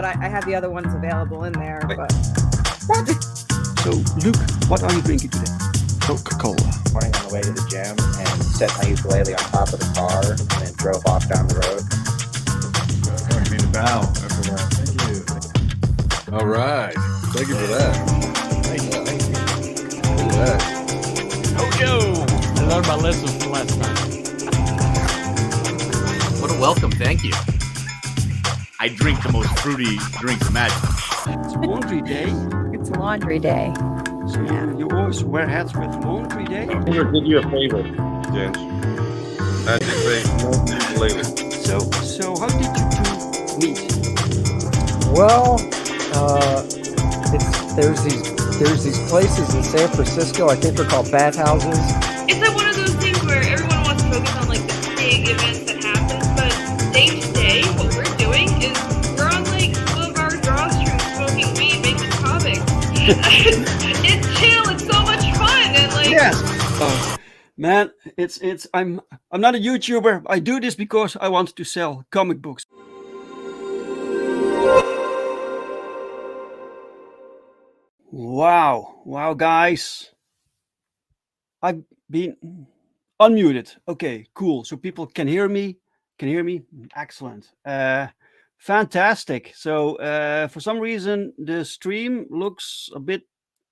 I have the other ones available in there. But... What? So, Luke, what are you drinking today? Coca-Cola. Morning on the way to the gym and set my ukulele on top of the car and then drove off down the road. I'm going to be the bow after that. Thank you. All right. Thank you for that. Thank you. Look at that. Ojo! I learned my lesson from last night. What a welcome, thank you. I drink the most fruity drinks imaginable. It's laundry day. It's laundry day. So you always wear hats with laundry day? I'm going to did you a favor, Jens. I just say no ukulele. So how did you two meet? Well, there's these places in San Francisco. I think they're called bathhouses. It's like one of those things where everyone wants to focus on like the big events that happen, but day to day, what we're doing is we're on like some of our drawstrings, smoking weed, making comics. It's chill. It's so much fun, and like Yes. Man, I'm not a YouTuber. I do this because I want to sell comic books. Wow, guys. I've been unmuted. Okay, cool. So people can hear me. Excellent. Fantastic. So for some reason the stream looks a bit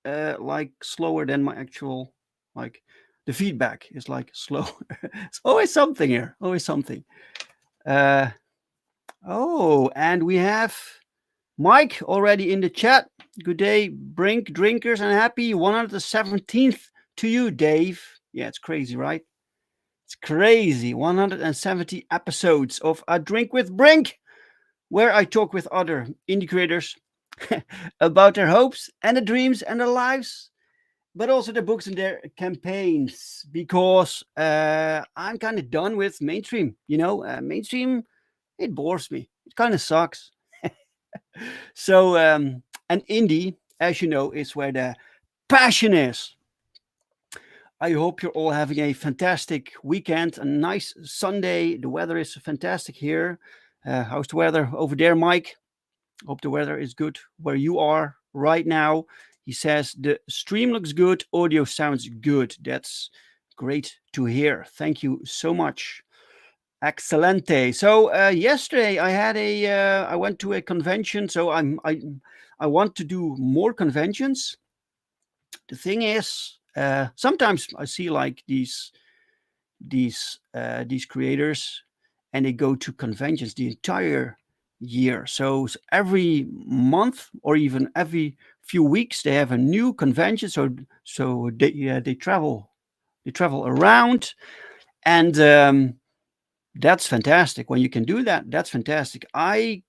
like slower than my actual, like the feedback is like slow. It's always something here. Always something. Oh, and we have Mike already in the chat. Good day, Brink drinkers, and happy 117th to you, Dave. Yeah, it's crazy, right? It's crazy. 170 episodes of A Drink with Brink, where I talk with other indie creators about their hopes and their dreams and their lives, but also their books and their campaigns, because I'm kind of done with mainstream. Mainstream, it bores me. It kind of sucks. So, and indie, as you know, is where the passion is. I hope you're all having a fantastic weekend, a nice Sunday. The weather is fantastic here. How's the weather over there, Mike? Hope the weather is good where you are right now. He says the stream looks good. Audio sounds good. That's great to hear. Thank you so much. Excelente. So yesterday I went to a convention. So I want to do more conventions. The thing is, sometimes I see like these creators, and they go to conventions the entire year. So every month or even every few weeks they have a new convention. So they travel around, and that's fantastic. When you can do that, that's fantastic. And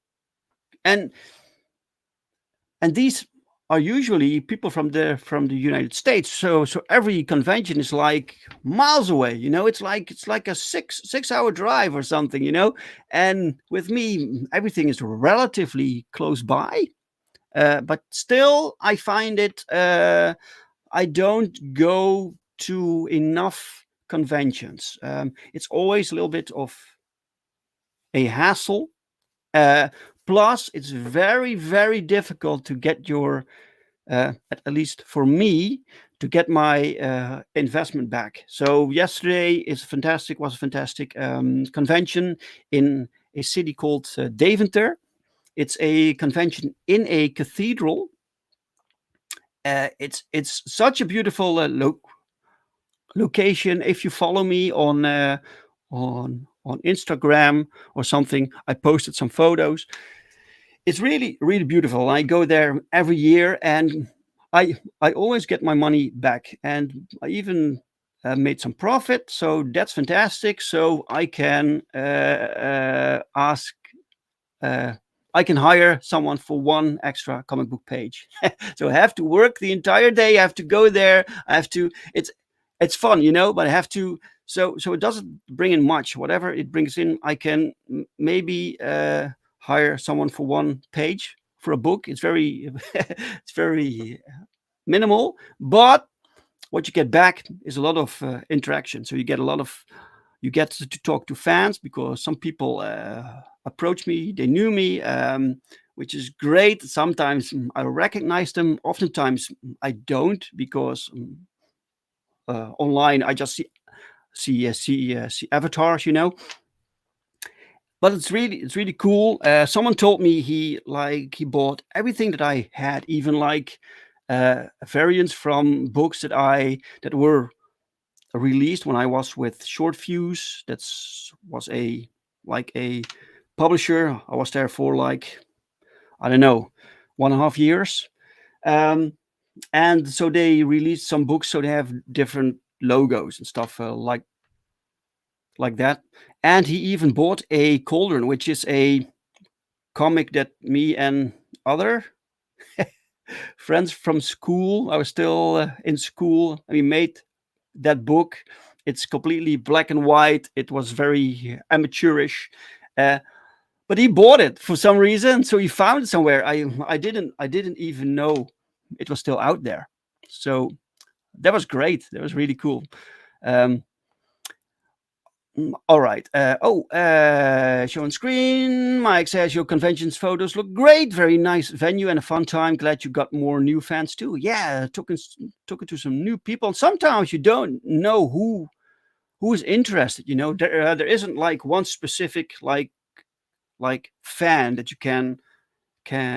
these are usually people from the United States. So every convention is like miles away. It's like a six hour drive or something. And with me, everything is relatively close by. But still, I find it. I don't go to enough conventions. It's always a little bit of a hassle. Plus, it's very, very difficult to get your, at least for me, to get my investment back. So yesterday was a fantastic convention in a city called Deventer. It's a convention in a cathedral. it's such a beautiful location. If you follow me on Instagram or something, I posted some photos. It's really really beautiful. I go there every year, and I always get my money back, and I even made some profit. So that's fantastic. So I can ask. I can hire someone for one extra comic book page. So I have to work the entire day. I have to go there. I have to. It's fun, but I have to. So it doesn't bring in much. Whatever it brings in, I can maybe hire someone for one page for a book. It's very it's very minimal, but what you get back is a lot of interaction. So you get to talk to fans, because some people approach me, they knew me, which is great. Sometimes I recognize them. Oftentimes I don't, because online I just see avatars, But it's really cool. Someone told me he bought everything that I had, even like variants from books that were released when I was with Short Fuse. Was a publisher. I was there for I don't know, 1.5 years. And so they released some books, so they have different logos and stuff like that. And he even bought a cauldron, which is a comic that me and other friends from school, I was still in school, and we made that book. It's completely black and white. It was very amateurish, but he bought it for some reason. So he found it somewhere. I didn't even know it was still out there. So that was great. That was really cool. All right. Show on screen. Mike says your conventions photos look great. Very nice venue and a fun time. Glad you got more new fans too. Yeah, took it to some new people. Sometimes you don't know who is interested. There isn't like one specific like fan that you can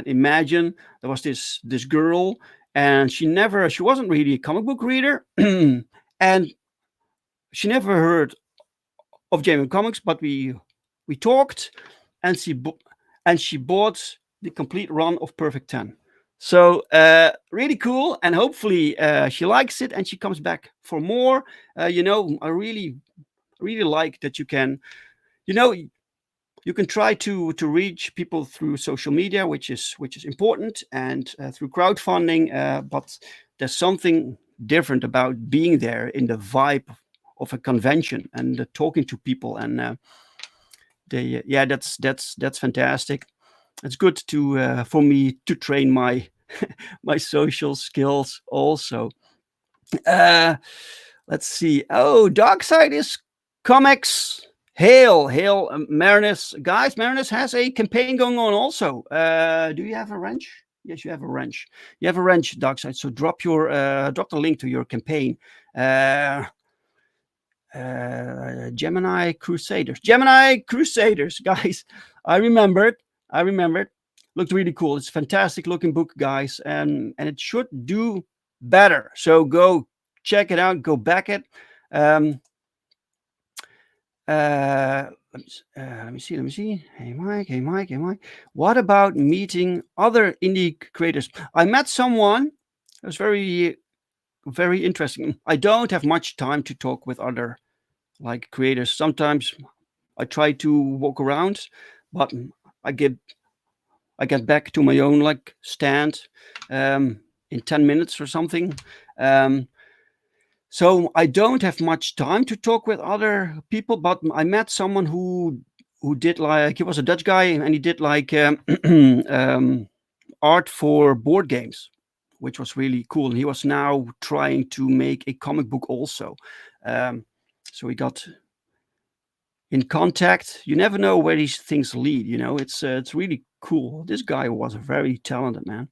imagine. There was this girl, and she wasn't really a comic book reader, and she never heard of Jamie Comics, but we talked, and she bought the complete run of Perfect 10. So really cool, and hopefully she likes it and she comes back for more. I really like that you can try to reach people through social media, which is important, and through crowdfunding. But there's something different about being there in the vibe of a convention and talking to people, and that's fantastic. It's good for me to train my my social skills also. Let's see. Oh, Darkside is comics. Hail, Marinus. Guys, Marinus has a campaign going on also. Do you have a wrench? Yes, you have a wrench. You have a wrench, Darkside. So drop the link to your campaign. Gemini Crusaders, guys. I remembered. Looked really cool. It's a fantastic looking book, guys, and it should do better. So go check it out. Go back it. Let me see. Hey Mike. What about meeting other indie creators? I met someone. It was very interesting. I don't have much time to talk with other creators. Sometimes I try to walk around, but I get back to my own stand in 10 minutes or something. So I don't have much time to talk with other people, but I met someone who did he was a Dutch guy, and he did art for board games, which was really cool. And he was now trying to make a comic book also. So we got in contact. You never know where these things lead. It's really cool. This guy was a very talented man.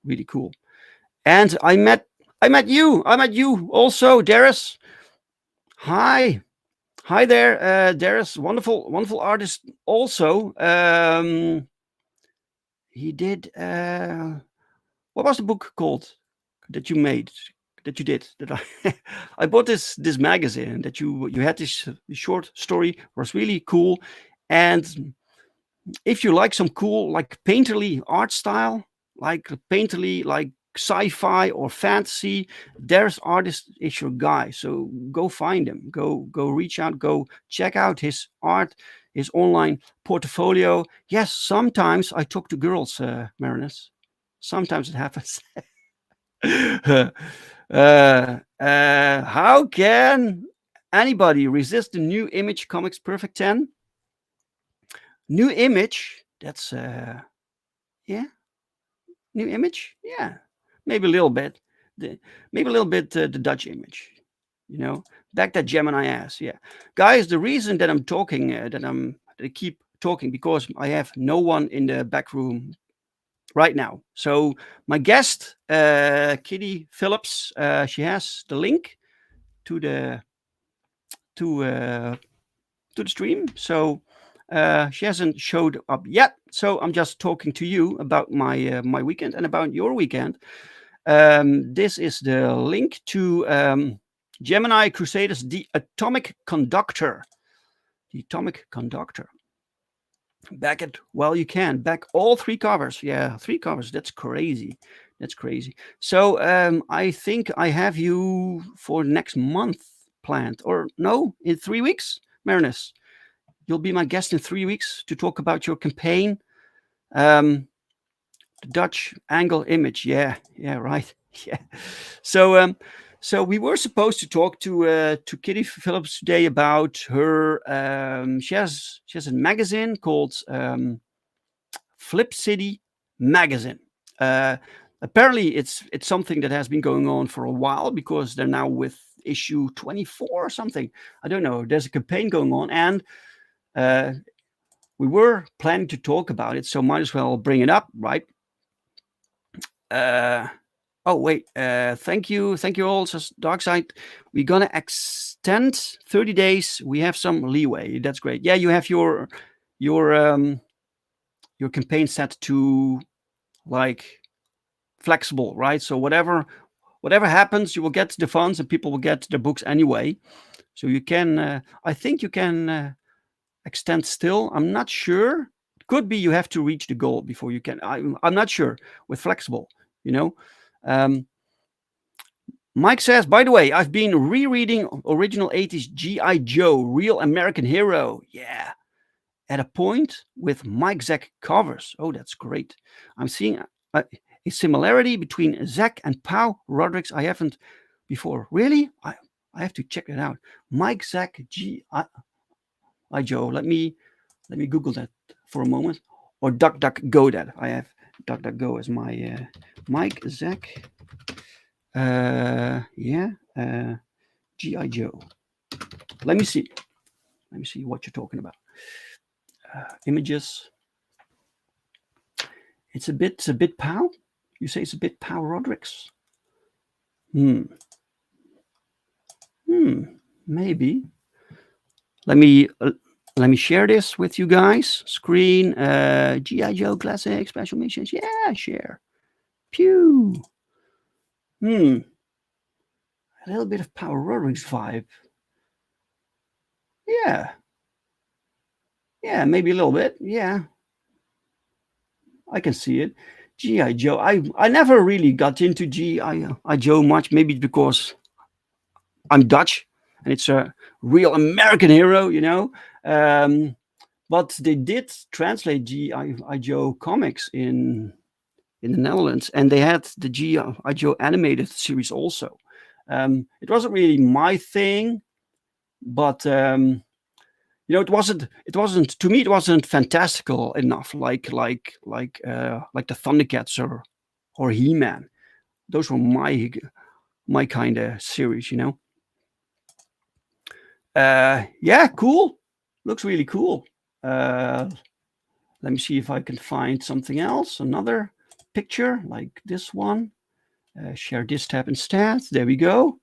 Really cool. And I met you. Also, Darius. Hi there, Darius. Wonderful artist. Also, he did. What was the book called? that you made, that you did. That I bought this magazine that you had this short story, was really cool. And if you like some cool, like painterly art style, like painterly, like sci-fi or fantasy, there's artist is your guy. So go find him. Go reach out. Go check out his art, his online portfolio. Yes, sometimes I talk to girls, Marinus. Sometimes it happens. How can anybody resist the new Image Comics Perfect 10? New Image, that's yeah, New Image, yeah, maybe a little bit, the Dutch Image, you know, back that Gemini ass, yeah, guys. The reason that I'm talking, that I keep talking, because I have no one in the back room right now. So my guest, Kitty Filips, she has the link to the stream. So she hasn't showed up yet. So I'm just talking to you about my my weekend and about your weekend. This is the link to Gemini Crusaders, The Atomic Conductor. The Atomic Conductor. Back it while you can. Back all 3 covers. Yeah, 3 covers. That's crazy. That's crazy. So I think I have you for next month planned. Or no, in 3 weeks, Marinus. You'll be my guest in 3 weeks to talk about your campaign. The Dutch angle image. Yeah, right. Yeah. So we were supposed to talk to Kitty Filips today about her. She has a magazine called Flip City Magazine. Apparently, it's something that has been going on for a while, because they're now with issue 24 or something. I don't know. There's a campaign going on, and we were planning to talk about it, so might as well bring it up, right? Oh wait, thank you all. Says Darkside, we're gonna extend 30 days. We have some leeway. That's great. Yeah, you have your campaign set to like flexible, right? So whatever happens, you will get the funds and people will get their books anyway. So you can, I think you can extend still. I'm not sure. It could be you have to reach the goal before you can. I'm not sure with flexible, you know. Mike says, by the way, I've been rereading original 80s G.I. Joe, Real American Hero. Yeah. At a point with Mike Zack covers. Oh, that's great. I'm seeing a similarity between Zack and Pau Rodriguez I haven't before. Really? I have to check it out. Mike Zack G.I. Joe. Let me Google that for a moment. Or DuckDuckGo that. I have DuckDuckGo as my Mike Zack. G.I. Joe. Let me see what you're talking about. Images. It's a bit Pau. You say it's a bit Pau Rodriguez. Maybe. Let me share this with you guys. Screen. G.I. Joe Classic Special Missions. Yeah, share. Pew. A little bit of Pau Rodriguez vibe. Yeah. Yeah, maybe a little bit. Yeah. I can see it. G.I. Joe. I never really got into G.I. Joe much, maybe because I'm Dutch and it's a real American hero, you know. But they did translate G.I. Joe comics in the Netherlands, and they had the G.I. Joe animated series also. It wasn't really my thing, but you know, it wasn't to me. It wasn't fantastical enough, like the Thundercats or He-Man. Those were my kind of series, you know. Yeah, cool. Looks really cool. Let me see if I can find something else. Another picture like this one. Share this tab instead. There we go.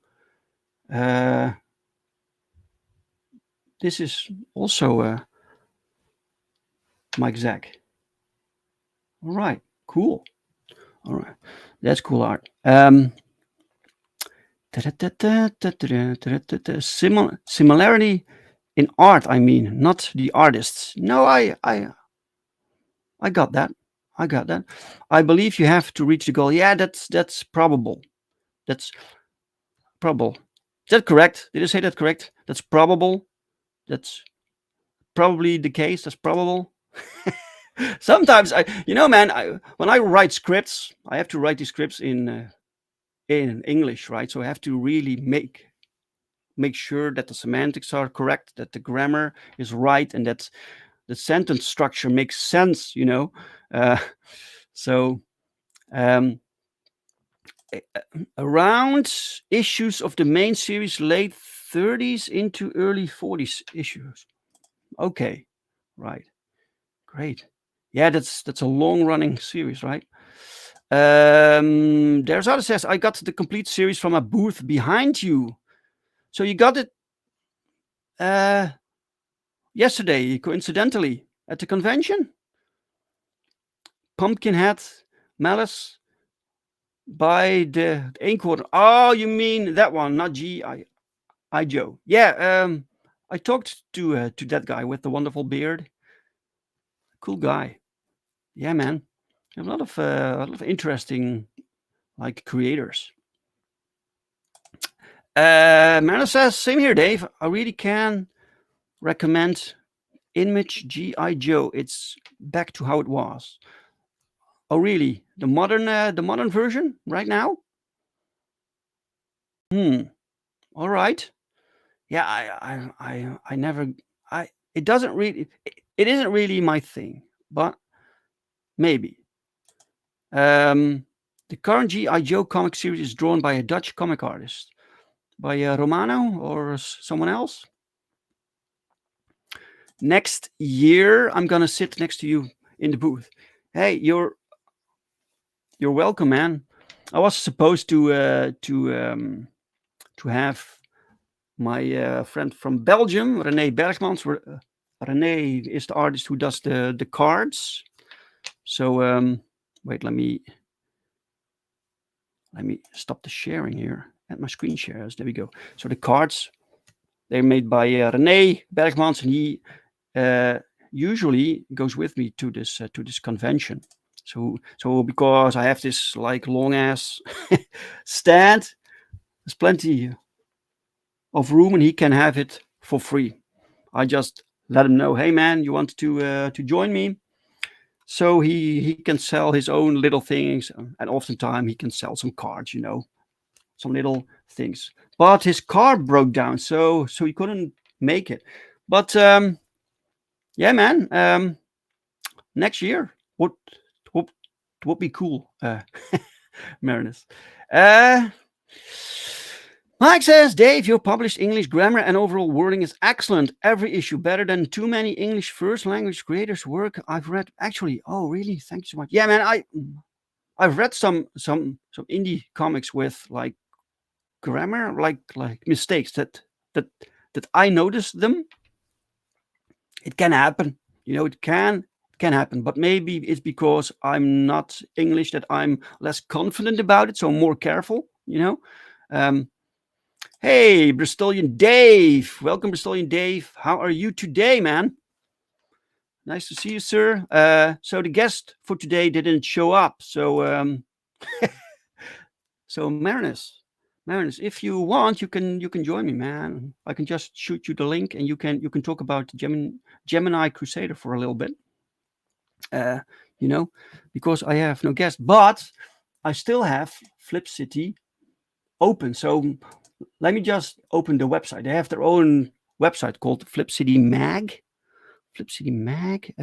This is also Mike Zack. All right, cool. All right, that's cool art. Similarity in art, I mean, not the artists. No, I got that. I got that. I believe you have to reach the goal. Yeah, that's probable. That's probable. Is that correct? Did I say that correct? That's probable. That's probably the case. That's probable. Sometimes man, when I write scripts, I have to write these scripts in English, right? So I have to really make sure that the semantics are correct, that the grammar is right, and that the sentence structure makes sense. So around issues of the main series, late 30s into early 40s issues. Okay, right, great. Yeah, that's a long-running series, right? There's other says, I got the complete series from a booth behind you. So you got it yesterday, coincidentally, at the convention. Pumpkinhead, Malice, by the Acorn. Oh, you mean that one, not G.I. Joe. Yeah, I talked to that guy with the wonderful beard. Cool guy. Yeah, man. A lot of interesting creators. Marna says, same here, Dave. I really can recommend Image G.I. Joe. It's back to how it was. Oh, really? The modern version right now? All right. Yeah, I never. It doesn't really. It isn't really my thing, but maybe. The current G.I. Joe comic series is drawn by a Dutch comic artist, by Romano or someone else. Next year, I'm gonna sit next to you in the booth. Hey, you're welcome, man. I was supposed to have my friend from Belgium, René Bergmans. René is the artist who does the cards. So wait, let me stop the sharing here at my screen shares. There we go. So the cards, they're made by René Bergmans, and he usually goes with me to this convention. So because I have this long ass stand, there's plenty of room, and he can have it for free. I just let him know, hey man, you want to join me? So he can sell his own little things, and oftentimes he can sell some cards, some little things. But his car broke down, so he couldn't make it. But yeah, man, next year would be cool. Marinus. Mike says, Dave, your published English grammar and overall wording is excellent. Every issue better than too many English first language creators' work I've read. Actually, oh really? Thank you so much. Yeah, man, I've read some indie comics with grammar like mistakes that I noticed them. It can happen, it can happen, but maybe it's because I'm not English that I'm less confident about it, so I'm more careful, Hey, Bristolian Dave. Welcome, Bristolian Dave. How are you today, man? Nice to see you, sir. So the guest for today didn't show up. So so Marinus, if you want, you can join me, man. I can just shoot you the link, and you can talk about Gemini Crusader for a little bit. Because I have no guest, but I still have Flip City open. So let me just open the website. They have their own website called Flip City Mag. Flip City Mag.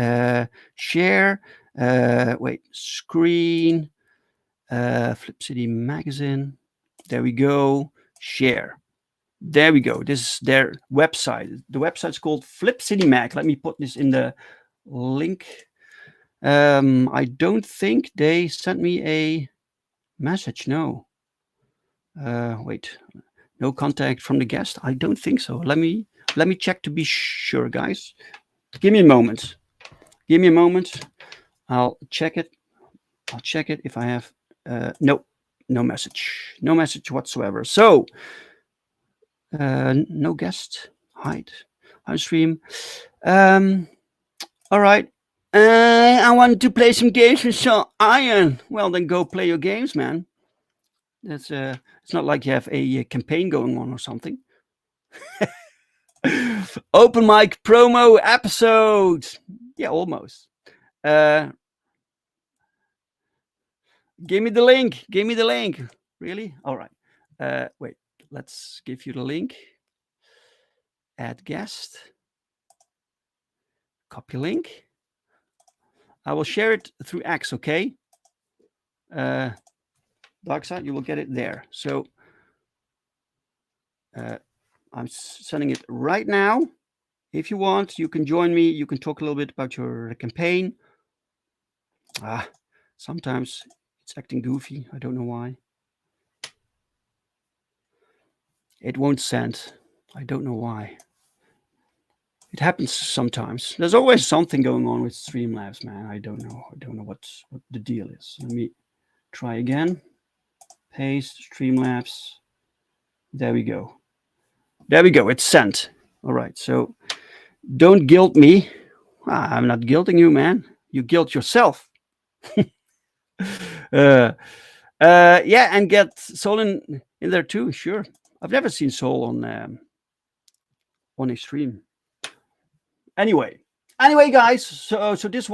Share. Wait. Screen. Flip City Magazine. There we go. Share. There we go. This is their website. The website's called Flip City Mag. Let me put this in the link. I don't think they sent me a message. No. Wait. No contact from the guest? I don't think so. Let me check to be sure, guys. Give me a moment. Give me a moment. I'll check it. If I have. No, No message whatsoever. So, no guest. Hide stream. All right. I want to play some games with Sean Iron. Well, then go play your games, man. That's it's not like you have a campaign going on or something. Open mic promo episode. Yeah, almost. Give me the link. Really? All right. Wait, let's give you the link. Add guest. Copy link. I will share it through X, okay? Darkside, you will get it there. So I'm sending it right now. If you want, you can join me. You can talk a little bit about your campaign. Sometimes it's acting goofy. I don't know why. It won't send. I don't know why. It happens sometimes. There's always something going on with Streamlabs, man. I don't know what the deal is. Let me try again. Paste Streamlabs. There we go. It's sent. All right. So don't guilt me. I'm not guilting you, man. You guilt yourself. Yeah, and get Soul in there too. Sure. I've never seen Soul on a stream. Anyway, guys. So this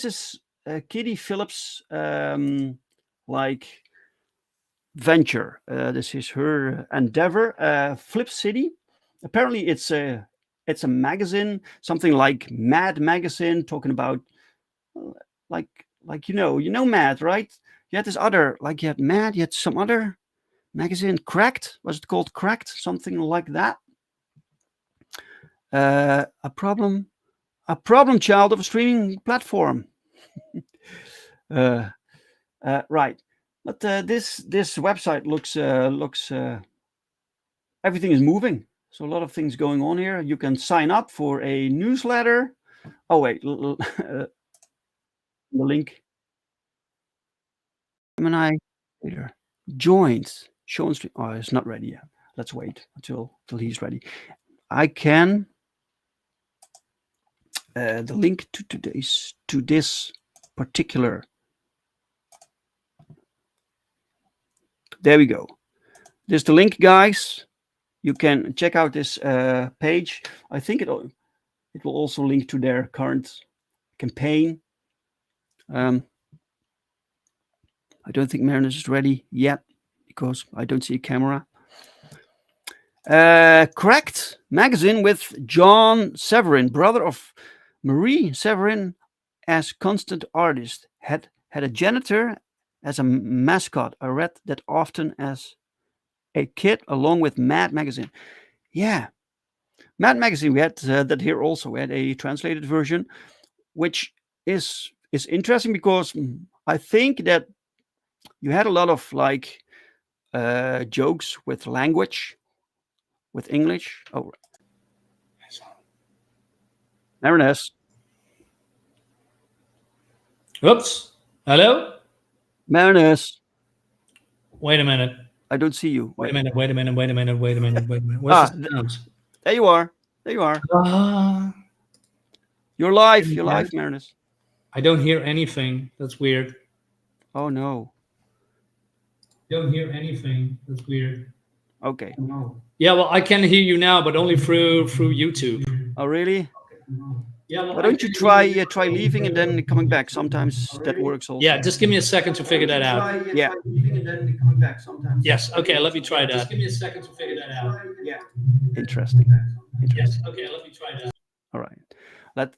is Kitty Filips like venture. This is her endeavor. Flip City. Apparently, it's a magazine, something like Mad Magazine, talking about like you know Mad, right? You had this other, like you had Mad, you had some other magazine, Cracked. Was it called Cracked? Something like that. A problem child of a streaming platform. Right. But this website looks everything is moving. So a lot of things going on here. You can sign up for a newsletter. Oh wait, the link. Gemini later joins. Show stream. Oh, it's not ready yet. Let's wait until he's ready. I can the link to this particular. There we go. There's the link, guys. You can check out this page. I think it will also link to their current campaign. I don't think Marinus is ready yet because I don't see a camera. Cracked magazine with John Severin, brother of Marie Severin, as constant artist. Had a janitor as a mascot. I read that often as a kid, along with Mad Magazine. Yeah, Mad Magazine. We had that here also. We had a translated version, which is interesting because I think that you had a lot of like jokes with language, with English. Oh, Marinus. Oops. Hello? Marinus. Wait a minute. I don't see you. Wait a minute. Where's the sound? There you are. You're live. You're live, Marinus. I don't hear anything. That's weird. Oh no. Don't hear anything. That's weird. Okay. Yeah, well, I can hear you now, but only through YouTube. Oh really? Yeah. Well, Why don't you try leaving and then coming back? Sometimes that works also. Yeah, just give me a second to figure that out. Yeah. Yes. Okay, let me try that. Just give me a second to figure that out. Yeah. Interesting. Yes. Okay, let me try that. All right. Let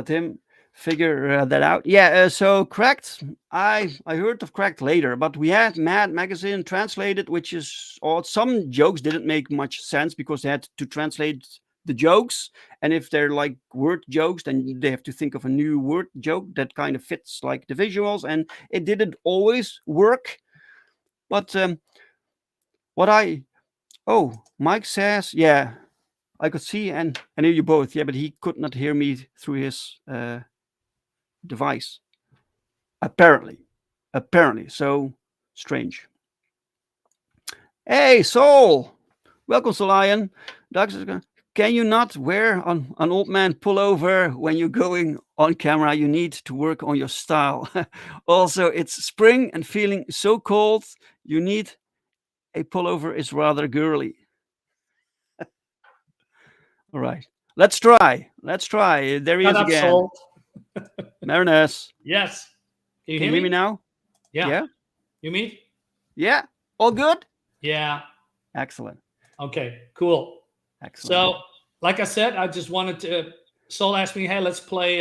him figure that out. Yeah. So Cracked. I heard of Cracked later, but we had Mad Magazine translated, which is odd. Some jokes didn't make much sense because they had to translate the jokes, and if they're like word jokes, then they have to think of a new word joke that kind of fits like the visuals, and it didn't always work. But Mike says, yeah, I could see and hear you both. Yeah, but he could not hear me through his device. Apparently. So strange. Hey, Soul. Welcome, Solion. Can you not wear an old man pullover when you're going on camera? You need to work on your style. Also, it's spring and feeling so cold. You need a pullover is rather girly. All right. Let's try. There he is Shut up, again. Soul. Marinus. Yes. Can you Can hear you hear me now? Yeah. Yeah. You me? Yeah. All good? Yeah. Excellent. Okay, cool. Excellent. So, like I said, I just wanted to. Soul asked me, "Hey, let's play.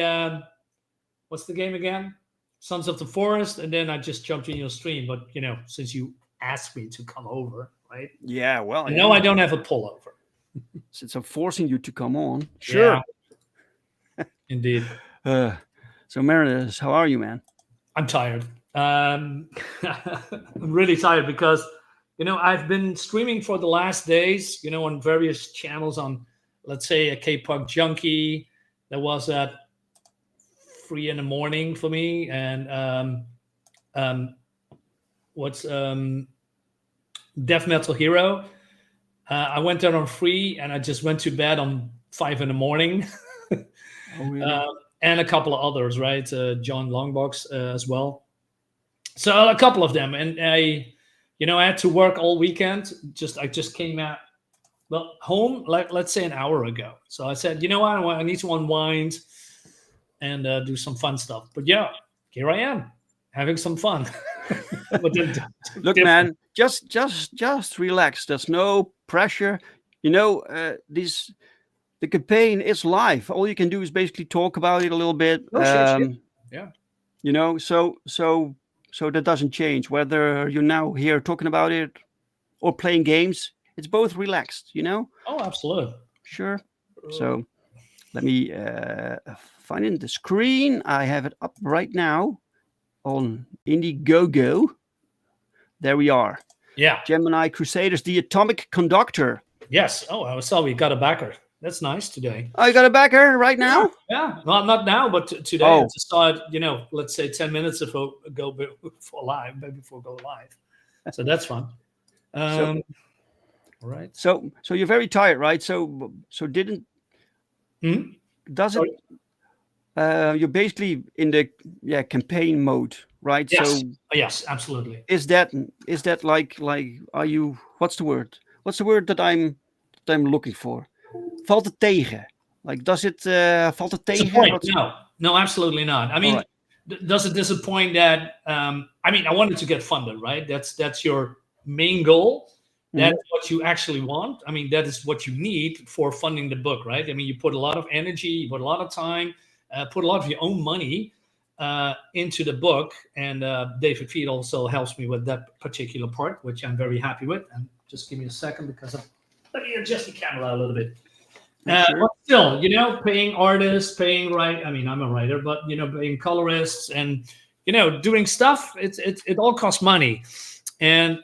What's the game again? Sons of the Forest." And then I just jumped in your stream. But since you asked me to come over, right? Yeah. Well, No, I don't have a pullover. Since I'm forcing you to come on. Sure. Yeah. Indeed. So Marinus, how are you, man? I'm tired. I'm really tired because I've been streaming for the last days, on various channels on, let's say, a K-Punk Junkie. That was at 3 a.m. for me. And Death Metal Hero. I went there on 3 and I just went to bed on 5 a.m. Oh, really? And a couple of others, right? John Longbox as well. So a couple of them. And I had to work all weekend. I just came out, home, let's say an hour ago. So I said, what? I need to unwind and do some fun stuff. But yeah, here I am having some fun. But look, man, just relax. There's no pressure. The campaign is live. All you can do is basically talk about it a little bit. Shit. Yeah. So that doesn't change whether you're now here talking about it or playing games. It's both relaxed, Oh, absolutely. Sure. So let me find in the screen. I have it up right now on Indiegogo. There we are. Yeah. Gemini Crusaders, the Atomic Conductor. Yes. Oh, I saw we got a backer. That's nice today. Oh, you got a backer right now? Yeah. Well, not now, but today. Oh. I just saw it, let's say 10 minutes ago before go live. So that's fun. All right. So you're very tired, right? So didn't does it? You're basically in the campaign mode, right? Yes. So yes, absolutely. Is that like are you? What's the word? What's the word that I'm looking for? Valt het tegen? Like, does it valt het tegen? No, absolutely not. I mean, does it disappoint that? I wanted to get funded, right? That's your main goal. That's what you actually want. I mean, that is what you need for funding the book, right? I mean, you put a lot of energy, you put a lot of time, put a lot of your own money into the book. And David Feed also helps me with that particular part, which I'm very happy with. And just give me a second because let me adjust the camera a little bit. Sure. But still, paying artists, I'm a writer, but paying colorists and doing stuff. It all costs money, and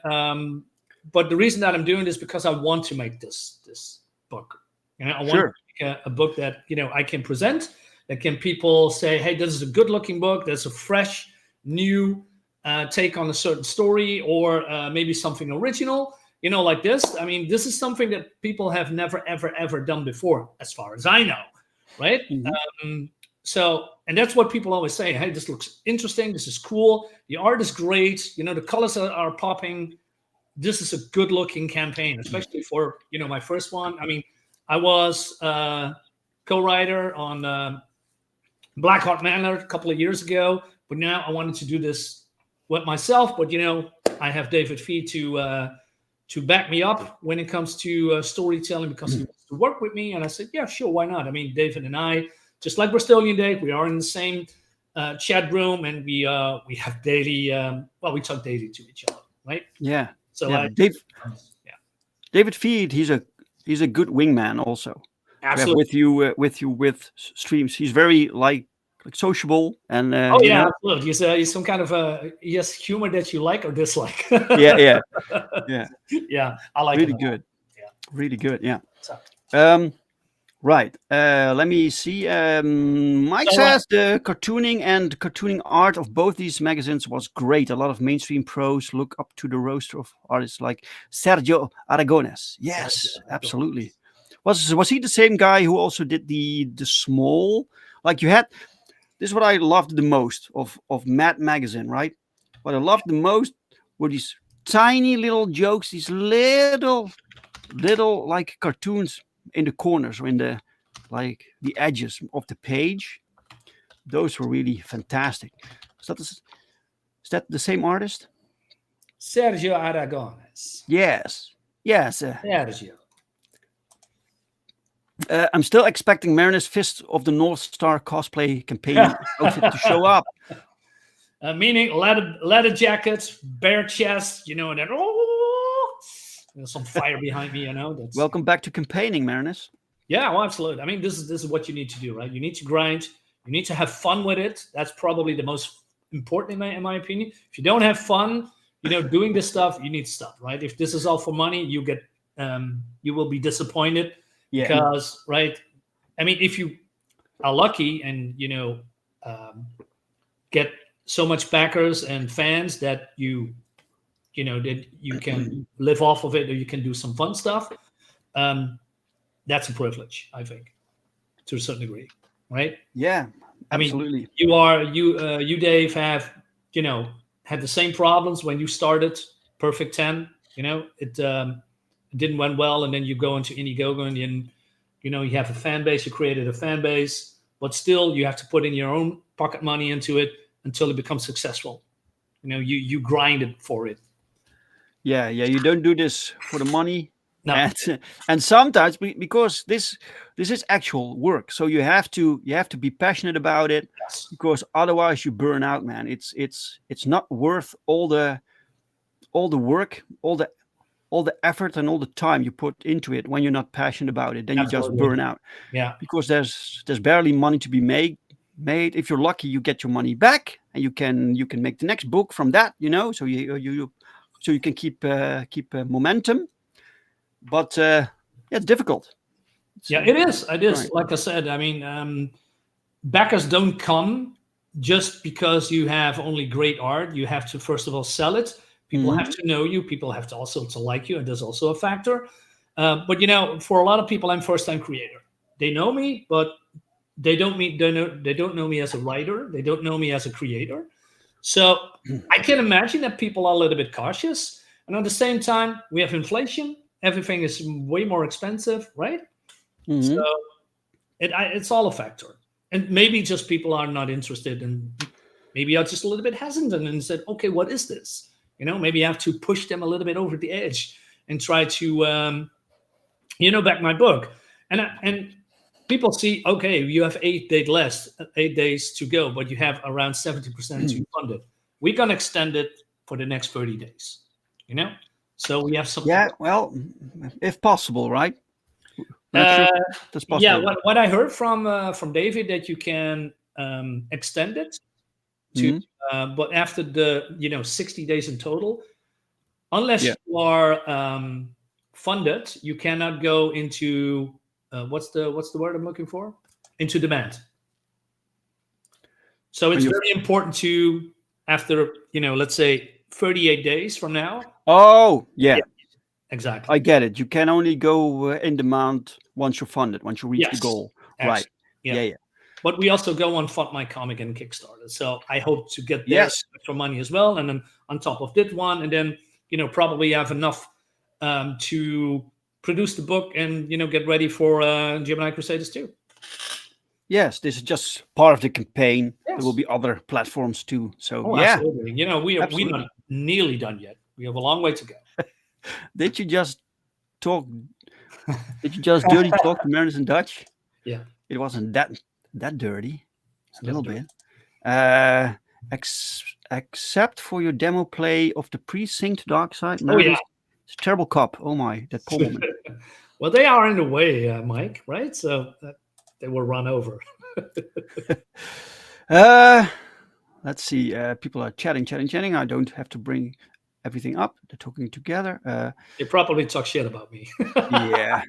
but the reason that I'm doing this is because I want to make this book. I want to make a book that I can present, that can people say, hey, this is a good looking book. That's a fresh, new take on a certain story, or maybe something original. Like this. I mean, this is something that people have never, ever, ever done before, as far as I know, right? Mm-hmm. And that's what people always say. Hey, this looks interesting. This is cool. The art is great. The colors are popping. This is a good-looking campaign, especially for my first one. I mean, I was co-writer on Blackheart Manor a couple of years ago, but now I wanted to do this with myself. But I have David Fee to back me up when it comes to storytelling, because he wants to work with me. And I said, yeah, sure, why not? I mean, David and I, just like Bristolian Dave, we are in the same chat room, and we have daily, we talk daily to each other, right? Yeah. So David Feed, he's a good wingman also. Absolutely. With streams. He's very like sociable and absolutely. He's some kind of he has humor that you like or dislike. yeah. I like really it. Good. Yeah. Really good. Yeah. So. Right. Let me see. Mike So, says the cartooning art of both these magazines was great. A lot of mainstream pros look up to the roster of artists like Sergio Aragones. Yes, Sergio absolutely. Was he the same guy who also did the small? Like you had. This is what I loved the most of Mad Magazine, right? What I loved the most were these tiny little jokes, these little like cartoons in the corners or in the like the edges of the page. Those were really fantastic. Is that the same artist? Sergio Aragones. Yes. Sergio. I'm still expecting Marinus Fist of the North Star cosplay campaign outfit to show up. Meaning leather jackets, bare chest, and then there's some fire behind me, That's Welcome back to campaigning, Marinus. Yeah, well, absolutely. I mean, this is what you need to do, right? You need to grind. You need to have fun with it. That's probably the most important in my opinion. If you don't have fun, doing this stuff, you need to stop, right? If this is all for money, you will be disappointed. Yeah. Because, right? I mean, if you are lucky and get so much backers and fans that you can live off of it, or you can do some fun stuff. That's a privilege, I think, to a certain degree, right? Yeah, absolutely. I mean, you, Dave, have had the same problems when you started Perfect 10. It didn't went well, and then you go into Indiegogo, and then you have a fan base. You created a fan base, but still you have to put in your own pocket money into it until it becomes successful. You grind it for it. Yeah. You don't do this for the money. No. And sometimes because this is actual work, so you have to be passionate about it. Yes. Because otherwise you burn out, man. It's not worth all the work, all the effort and all the time you put into it when you're not passionate about it. Then Absolutely. You just burn out. Yeah. Because there's barely money to be made. If you're lucky, you get your money back, and you can make the next book from that. So you can keep momentum. But it's difficult. Yeah, it is. It is. Right. Like I said, I mean, backers don't come just because you have only great art. You have to, first of all, sell it. People have to know you. People have to also to like you, and there's also a factor. But for a lot of people, I'm first-time creator. They know me, but they don't know me as a writer. They don't know me as a creator. So I can imagine that people are a little bit cautious. And at the same time, we have inflation. Everything is way more expensive, right? Mm-hmm. So it's all a factor. And maybe just people are not interested, and maybe are just a little bit hesitant and said, okay, what is this? Maybe I have to push them a little bit over the edge and try to, back my book. And people see, okay, you have 8 days to go, but you have around 70% to fund it. We're going to extend it for the next 30 days, So we have some. Yeah, well, if possible, right? Not sure if that's possible. Yeah, what I heard from David, that you can extend it to, but after the 60 days in total, unless you are funded, you cannot go into what's the word I'm looking for? Into demand. So it's very important to, after let's say 38 days from now. Oh, yeah. Exactly. I get it. You can only go in demand once you're funded, once you reach the goal. Excellent. Right. Yeah. But we also go on FundMyComic and Kickstarter. So I hope to get there extra money as well. And then on top of that one, and then, probably have enough to produce the book and, get ready for Gemini Crusaders 2. Yes, this is just part of the campaign. Yes. There will be other platforms too. So absolutely. We're not nearly done yet. We have a long way to go. Did you just talk? Did you just dirty talk to Marinus in Dutch? Yeah. It wasn't that dirty. A little bit. Except for your demo play of the Precinct Dark Side. Marinus, it's a terrible cop. Oh my, that poor woman. Well, they are in the way, Mike, right? So they will run over. Let's see. People are chatting. I don't have to bring everything up. They're talking together. They probably talk shit about me. Yeah.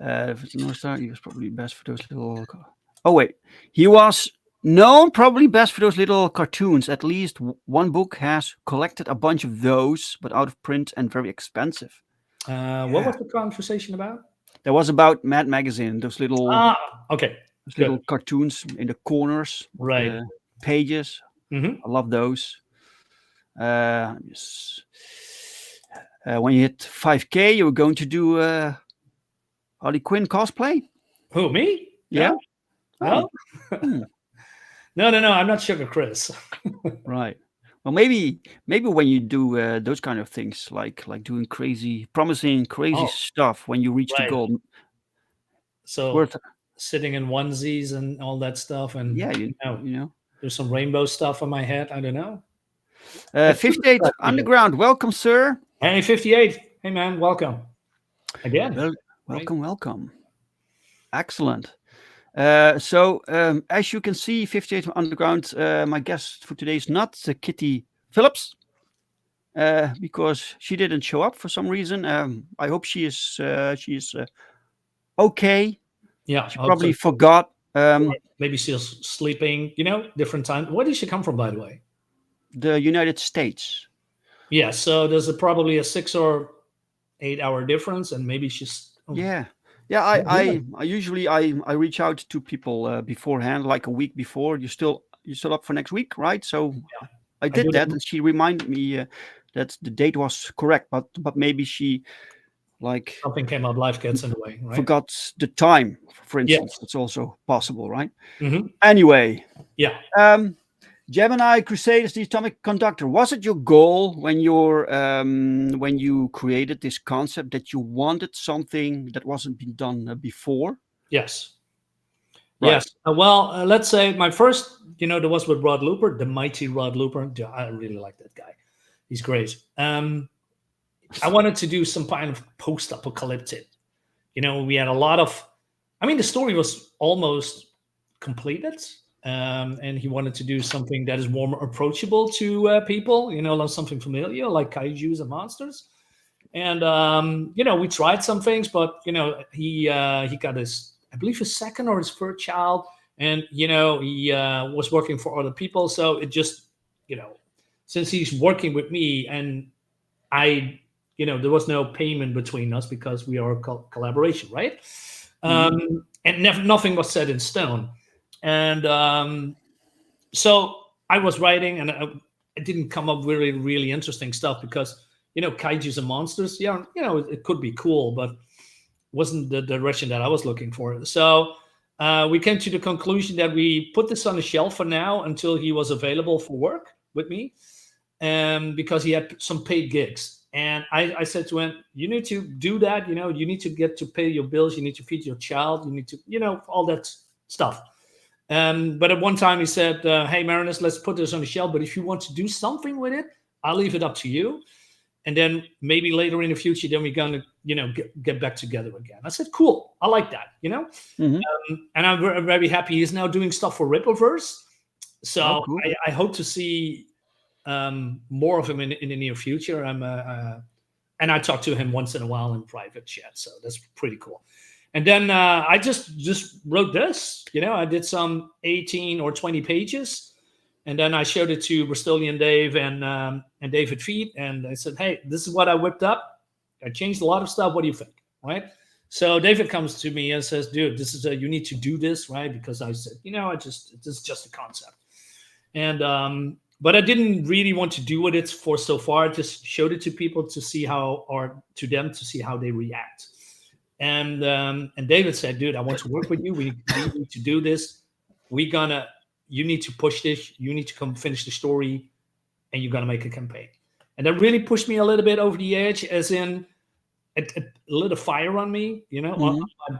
If it's North Star, he was probably best for those little. Oh wait, he was known probably best for those little cartoons. At least one book has collected a bunch of those, but out of print and very expensive. What was the conversation about? That was about Mad Magazine. Those little, Okay. those good. little cartoons in the corners, of Right. the pages. Mhm. I love those. When you hit 5K, you were going to do Harley Quinn cosplay. Who, me? Yeah. No? Hmm. No, I'm not Sugar Chris. Right. Well, maybe when you do those kind of things, like doing promising crazy Oh, stuff, when you reach the right. goal, So worth. sitting in onesies and all that stuff, and Yeah, you know, know. there's some rainbow stuff on my head. I don't know. That's 58 super Underground, welcome, sir. Hey, 58. Hey, man, welcome again. Well, Right. welcome. Excellent. So as you can see, 58 Underground, my guest for today is not Kitty Filips, because she didn't show up for some reason. I hope she is okay. Yeah, She I hope probably so. forgot. Maybe she's sleeping. Different time. Where did she come from, by the way? The United States. Yeah, so there's probably a 6 or 8 hour difference, and maybe she's. Yeah. I usually I reach out to people beforehand, like a week before. You're still up for next week, right? So Yeah. I did do that, that. and she reminded me that the date was correct, but maybe she Something came up. Life gets in the way, right? forgot the time, for Yeah. instance. It's also possible, right? Mm-hmm. Anyway, Yeah. Gemini Crusaders, the Atomic Conductor. Was it your goal when you created this concept that you wanted something that wasn't been done before? Yes. Right. Yes. Well, let's say my first, there was with Rod Looper, the mighty Rod Looper. I really like that guy. He's great. I wanted to do some kind of post-apocalyptic. We had a lot of. The story was almost completed. And he wanted to do something that is more approachable to people, like something familiar, like kaijus and monsters. And we tried some things, but he got his, I believe, his second or his third child, and he was working for other people. So it just, since he's working with me, and I, there was no payment between us because we are a collaboration, right? And nothing was set in stone. And so I was writing, and I didn't come up with really, really interesting stuff because, kaijus and monsters, it could be cool, but wasn't the direction that I was looking for. So we came to the conclusion that we put this on the shelf for now until he was available for work with me, because he had some paid gigs. And I said to him, you need to do that. You need to get to pay your bills. You need to feed your child. You need to, all that stuff. But at one time he said, hey, Marinus, let's put this on the shelf. But if you want to do something with it, I'll leave it up to you. And then maybe later in the future, then we're going to, get back together again. I said, cool. I like that, And I'm very, very happy. He's now doing stuff for Rippleverse. So cool. I hope to see more of him in the near future. And I talk to him once in a while in private chat. So that's pretty cool. And then I just wrote this, I did some 18 or 20 pages. And then I showed it to Bristolian Dave and David Feet. And I said, hey, this is what I whipped up. I changed a lot of stuff. What do you think? Right. So David comes to me and says, dude, this is you need to do this. Right. Because I said, this is just a concept. And but I didn't really want to do it for so far. I just showed it to people to see to them to see how they react. And David said, dude, I want to work with you. We need to do this. You need to push this. You need to come finish the story, and you're going to make a campaign. And that really pushed me a little bit over the edge, as in it lit a fire on me, on my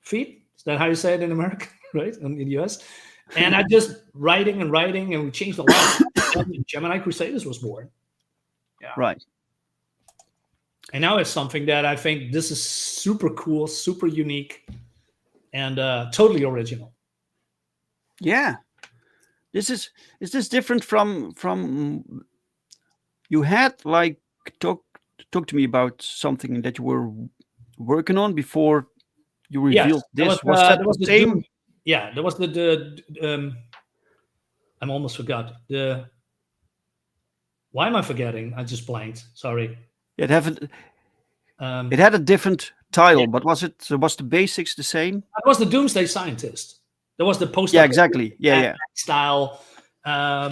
feet. Is that how you say it in America, right? In the US. And I just writing, and we changed a lot. And Gemini Crusaders was born. Yeah. Right. And now it's something that I think this is super cool, super unique, and totally original. Yeah. Is this different from you had talk to me about something that you were working on before you Yes, revealed there this? was, that there was the the same? Doom. Yeah, there was the I'm almost forgot the. Why am I forgetting? I just blanked. Sorry. It had Um, it had a different title, yeah. but was the basics the same? There was the Doomsday Scientist. There was the post. Yeah, exactly. Yeah. Style. I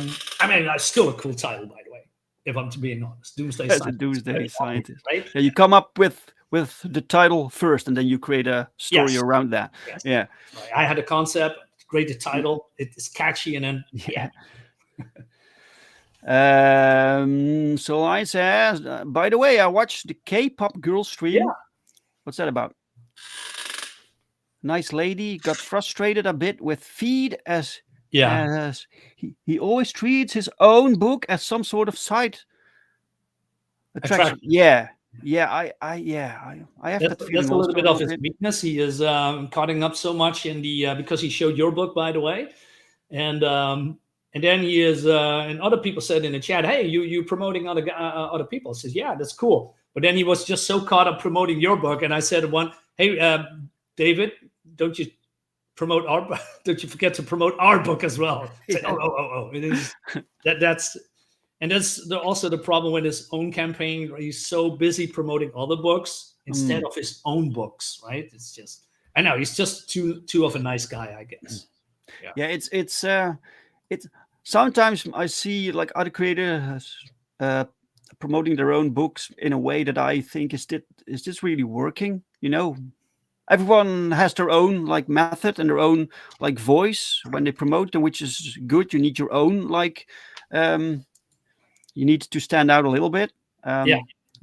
mean, that's still a cool title, by the way. If I'm to being honest, Doomsday The Scientist. Doomsday Scientist. Right? Yeah, you come up with the title first, and then you create a story Yes. around that. Yes. Yeah. Right. I had a concept, create the title. It's catchy, and then yeah. So I says, by the way, I watched the K-pop girl stream. Yeah. What's that about? Nice lady got frustrated a bit with feed as he always treats his own book as some sort of side attraction. Yeah. I have that feeling. That's a little also bit of his weakness. He is cutting up so much in the because he showed your book, by the way, and then he is and other people said in the chat, hey, you promoting other people. Says, yeah, that's cool. But then he was just so caught up promoting your book, and I said hey, David, don't you forget to promote our book as well. Said, oh, it is that's also the problem with his own campaign. He's so busy promoting other books instead of his own books, right? It's just, I know, he's just too of a nice guy, I guess. Yeah, it's sometimes I see like other creators promoting their own books in a way that I think is this really working? You know, everyone has their own like method and their own like voice when they promote them, which is good. You need your own like you need to stand out a little bit.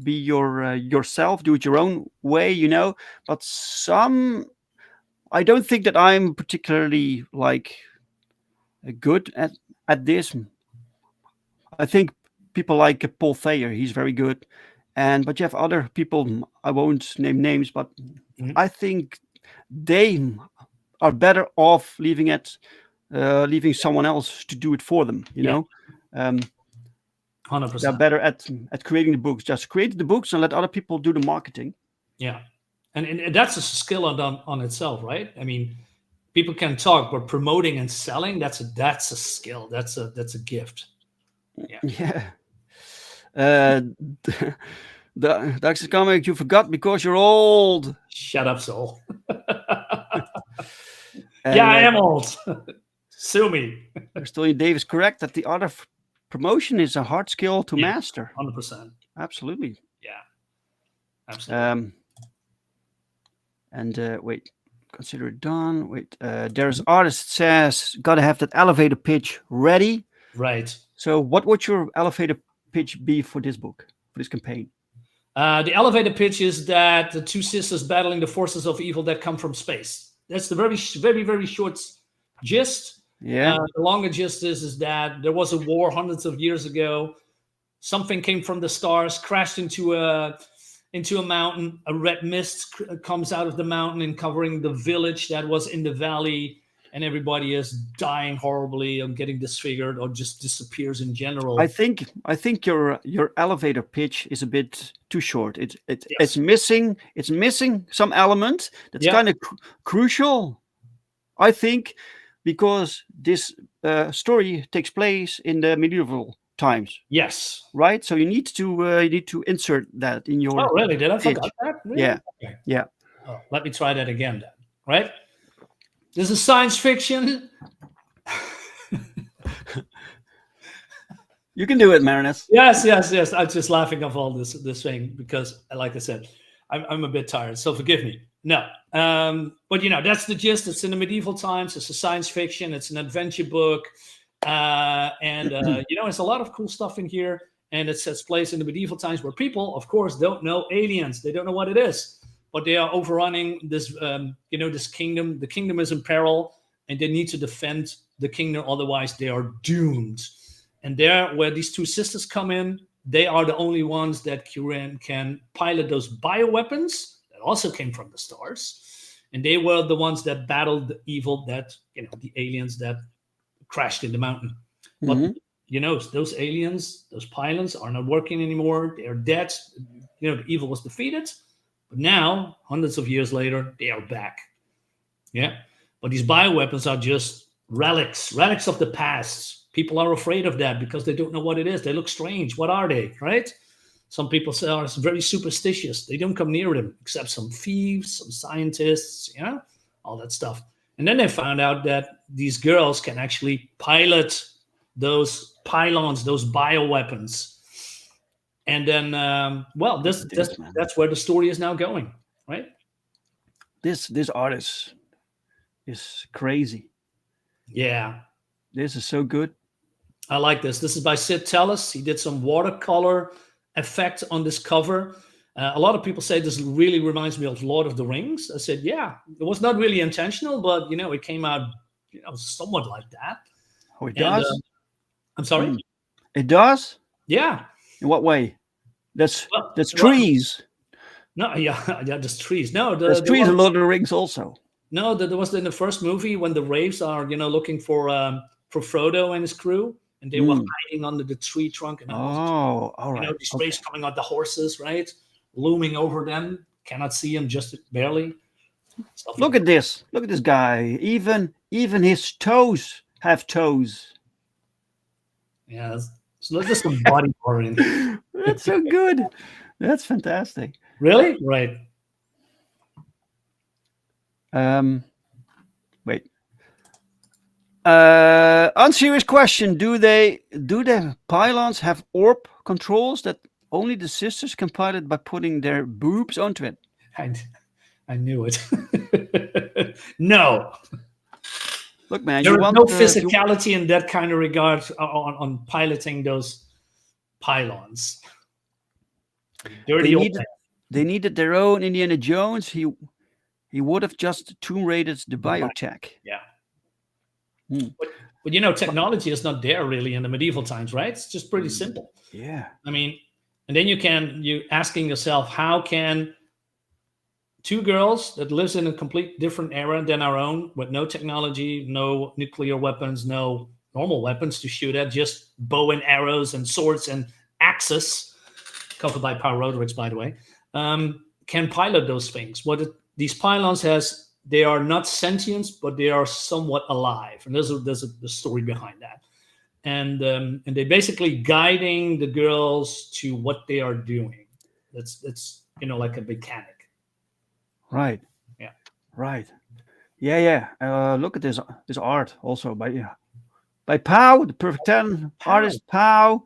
Be yourself, do it your own way, you know. But I don't think that I'm particularly like good at this. I think people like Paul Thayer, he's very good, but you have other people. I won't name names, but I think they are better off leaving someone else to do it for them. You know, 100%. they're better at creating the books. Just create the books and let other people do the marketing. Yeah, and that's a skill on itself, right? I mean, people can talk, but promoting and selling, that's a skill. That's a gift. Yeah. The Dax's comic you forgot because you're old. Shut up, Soul. Yeah, I am old. Sue me. Still, Dave is correct that the art of promotion is a hard skill to master. 100%. Absolutely. Yeah. Absolutely. Wait, consider it done. Wait, there's artist says gotta have that elevator pitch ready. Right. So what would your elevator pitch be for this book, for this campaign? The elevator pitch is that the two sisters battling the forces of evil that come from space. That's the very, very, very short gist. Yeah. The longer gist is that there was a war hundreds of years ago. Something came from the stars, crashed into a mountain. A red mist comes out of the mountain and covering the village that was in the valley. And everybody is dying horribly or getting disfigured or just disappears in general. I think your elevator pitch is a bit too short. It's missing some element that's kind of crucial, I think, because this story takes place in the medieval times. Yes. Right. So you need to insert that in your. Oh, really? Did I pitch. forget that? Really? Yeah. Okay. Yeah. Oh, let me try that again then. Right. This is science fiction. You can do it, Marinus. Yes. I'm just laughing off all this thing because, like I said, I'm a bit tired, so forgive me. No, but that's the gist. It's in the medieval times. It's a science fiction. It's an adventure book, and there's a lot of cool stuff in here. And it sets place in the medieval times where people, of course, don't know aliens. They don't know what it is. But they are overrunning this, this kingdom. The kingdom is in peril, and they need to defend the kingdom. Otherwise, they are doomed. And there, where these two sisters come in, they are the only ones that can pilot those bioweapons that also came from the stars. And they were the ones that battled the evil that, the aliens that crashed in the mountain. But, those aliens, those pilots are not working anymore. They are dead. The evil was defeated. But now, hundreds of years later, they are back. Yeah. But these bioweapons are just relics of the past. People are afraid of that because they don't know what it is. They look strange. What are they, right? Some people say, oh, it's very superstitious. They don't come near them, except some thieves, some scientists, yeah, all that stuff. And then they found out that these girls can actually pilot those pylons, those bioweapons. And then, well, that's where the story is now going, right? This artist is crazy. Yeah. This is so good. I like this. This is by Sid Tellis. He did some watercolor effect on this cover. A lot of people say this really reminds me of Lord of the Rings. I said, yeah, it was not really intentional, but it came out, somewhat like that. Oh, it does? I'm sorry? It does? Yeah. In what way? That's trees. No, yeah, there's trees. No, there's trees in Lord of the Rings also. No, there was in the first movie when the Wraiths are, looking for Frodo and his crew, and they were hiding under the tree trunk. And all right. These Wraiths coming on the horses, right? Looming over them, cannot see him, just barely. Look at this. Look at this guy. Even his toes have toes. Yeah, so there's just some body part in there. That's so good. That's fantastic. Really? Right. Wait. Unserious question. Do the pylons have orb controls that only the sisters can pilot by putting their boobs onto it? I knew it. No. Look, man, there is no physicality in that kind of regard on piloting those pylons. They needed their own Indiana Jones. He would have just tomb raided the biotech. Yeah. But technology is not there really in the medieval times, right? It's just pretty simple. Yeah. I mean, and then you asking yourself, how can two girls that lives in a complete different era than our own, with no technology, no nuclear weapons, no normal weapons to shoot at, just bow and arrows and swords and axes, covered by pyrolytics, by the way, can pilot those things? These pylons they are not sentient, but they are somewhat alive, and there's a story behind that. And they're basically guiding the girls to what they are doing. It's like a mechanic. Right. Yeah. Right. Yeah. Look at this art also by Pow, the Perfect 10 artist Pow.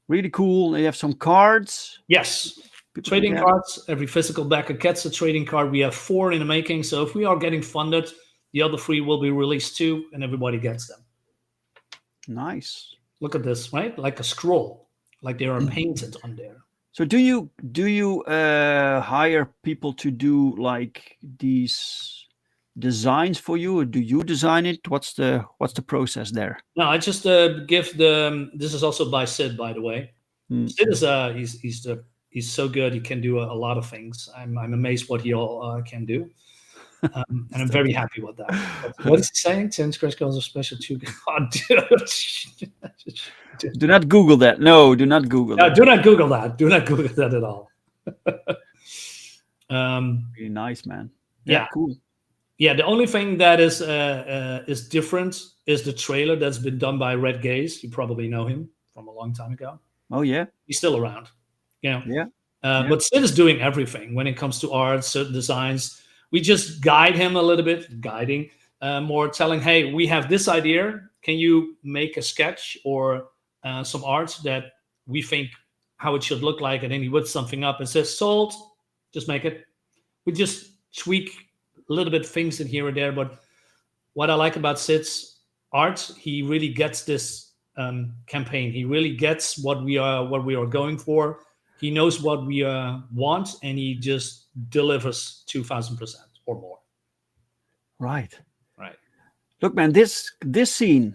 Really cool. They have some cards. Yes. Trading cards. Every physical backer gets a trading card. We have 4 in the making. So if we are getting funded, the other 3 will be released too, and everybody gets them. Nice. Look at this, right? Like a scroll, like they are painted on there. So do you hire people to do like these designs for you, or do you design it? What's the process there? No, I just give this is also by Sid, by the way. Sid is he's so good. He can do a lot of things. I'm amazed what he all can do. And I'm very happy with that. What is he saying? 10 scratch cards are special too. Oh, dude. Do not Google that. No, do not Google that. Do not Google that. Do not Google that at all. Really nice, man. Yeah, cool. Yeah, the only thing that is different is the trailer that's been done by Red Gaze. You probably know him from a long time ago. Oh yeah, he's still around. Yeah. But Sid is doing everything when it comes to art, certain designs. We just guide him a little bit, more telling, hey, we have this idea. Can you make a sketch or some art that we think how it should look like? And then he whips something up and says, sold, just make it. We just tweak a little bit things in here and there. But what I like about Sid's art, he really gets this campaign. He really gets what we are going for. He knows what we want, and he just delivers 2,000% or more. Right. Look, man, this scene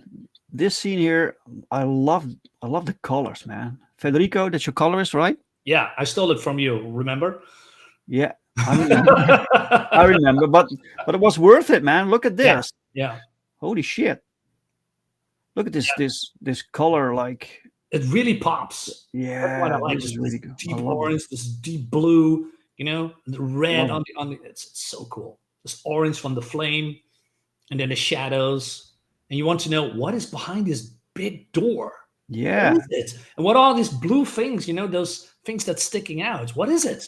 here, I love the colors, man. Federico, that's your colorist, right? Yeah, I stole it from you. Remember? Yeah, I remember, but it was worth it, man. Look at this. Yeah. Holy shit! Look at this color, like. It really pops. Yeah, that's what I like. This is really good. Deep orange, this deep blue. You know, the red Wow. on the it's so cool. This orange from the flame, and then the shadows, and you want to know what is behind this big door. Yeah. What is it? And what are all these blue things? You know, those things that's sticking out. What is it?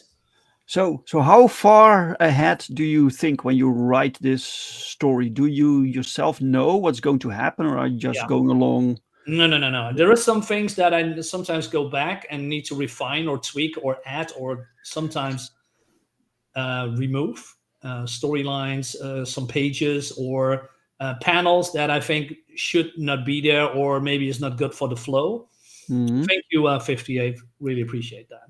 So how far ahead do you think when you write this story? Do you yourself know what's going to happen, or are you just Yeah. going along? No. There are some things that I sometimes go back and need to refine or tweak or add or sometimes remove storylines, some pages or panels that I think should not be there or maybe is not good for the flow. Mhm. Thank you, 58. Really appreciate that.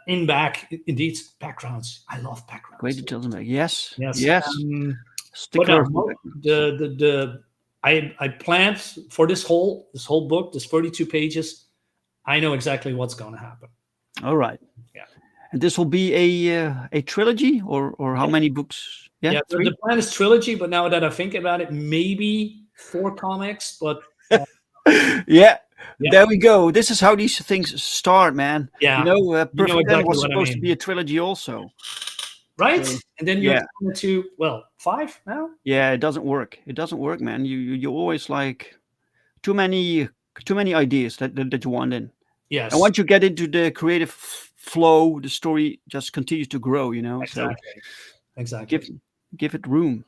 Indeed, backgrounds. I love backgrounds. Great details. Yes. Yes. Yes. But Stickler. no, I planned for this whole book, this 32 pages. I know exactly what's going to happen. All right. Yeah. And this will be a trilogy, or how many books? Yeah, Three? the plan is trilogy, but now that I think about it, maybe 4 comics. But Yeah. Yeah. There we go. This is how these things start, man. yeah, You know, Perfect Ten exactly was what I supposed to mean. be a trilogy also. right? And then you're Yeah. down to 5 now. Yeah, it doesn't work. It doesn't work, man. You always like too many ideas that you want in. Yes. And once you get into the creative flow, the story just continues to grow, you know. Exactly. So Exactly. give it room.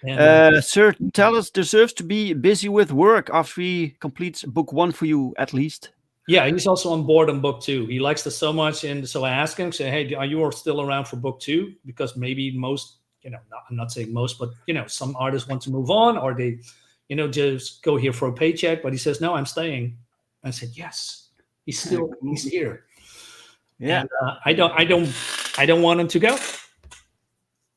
And, Sir Tellus deserves to be busy with work after he completes book 1 for you, at least. yeah, he's also on board on book 2. He likes this so much, and so I asked him, say, "Hey, are you still around for book 2?" Because maybe most, I'm not saying most, but some artists want to move on, or they, just go here for a paycheck. But he says, "No, I'm staying." I said, "Yes, he's here." Yeah. And, I don't want him to go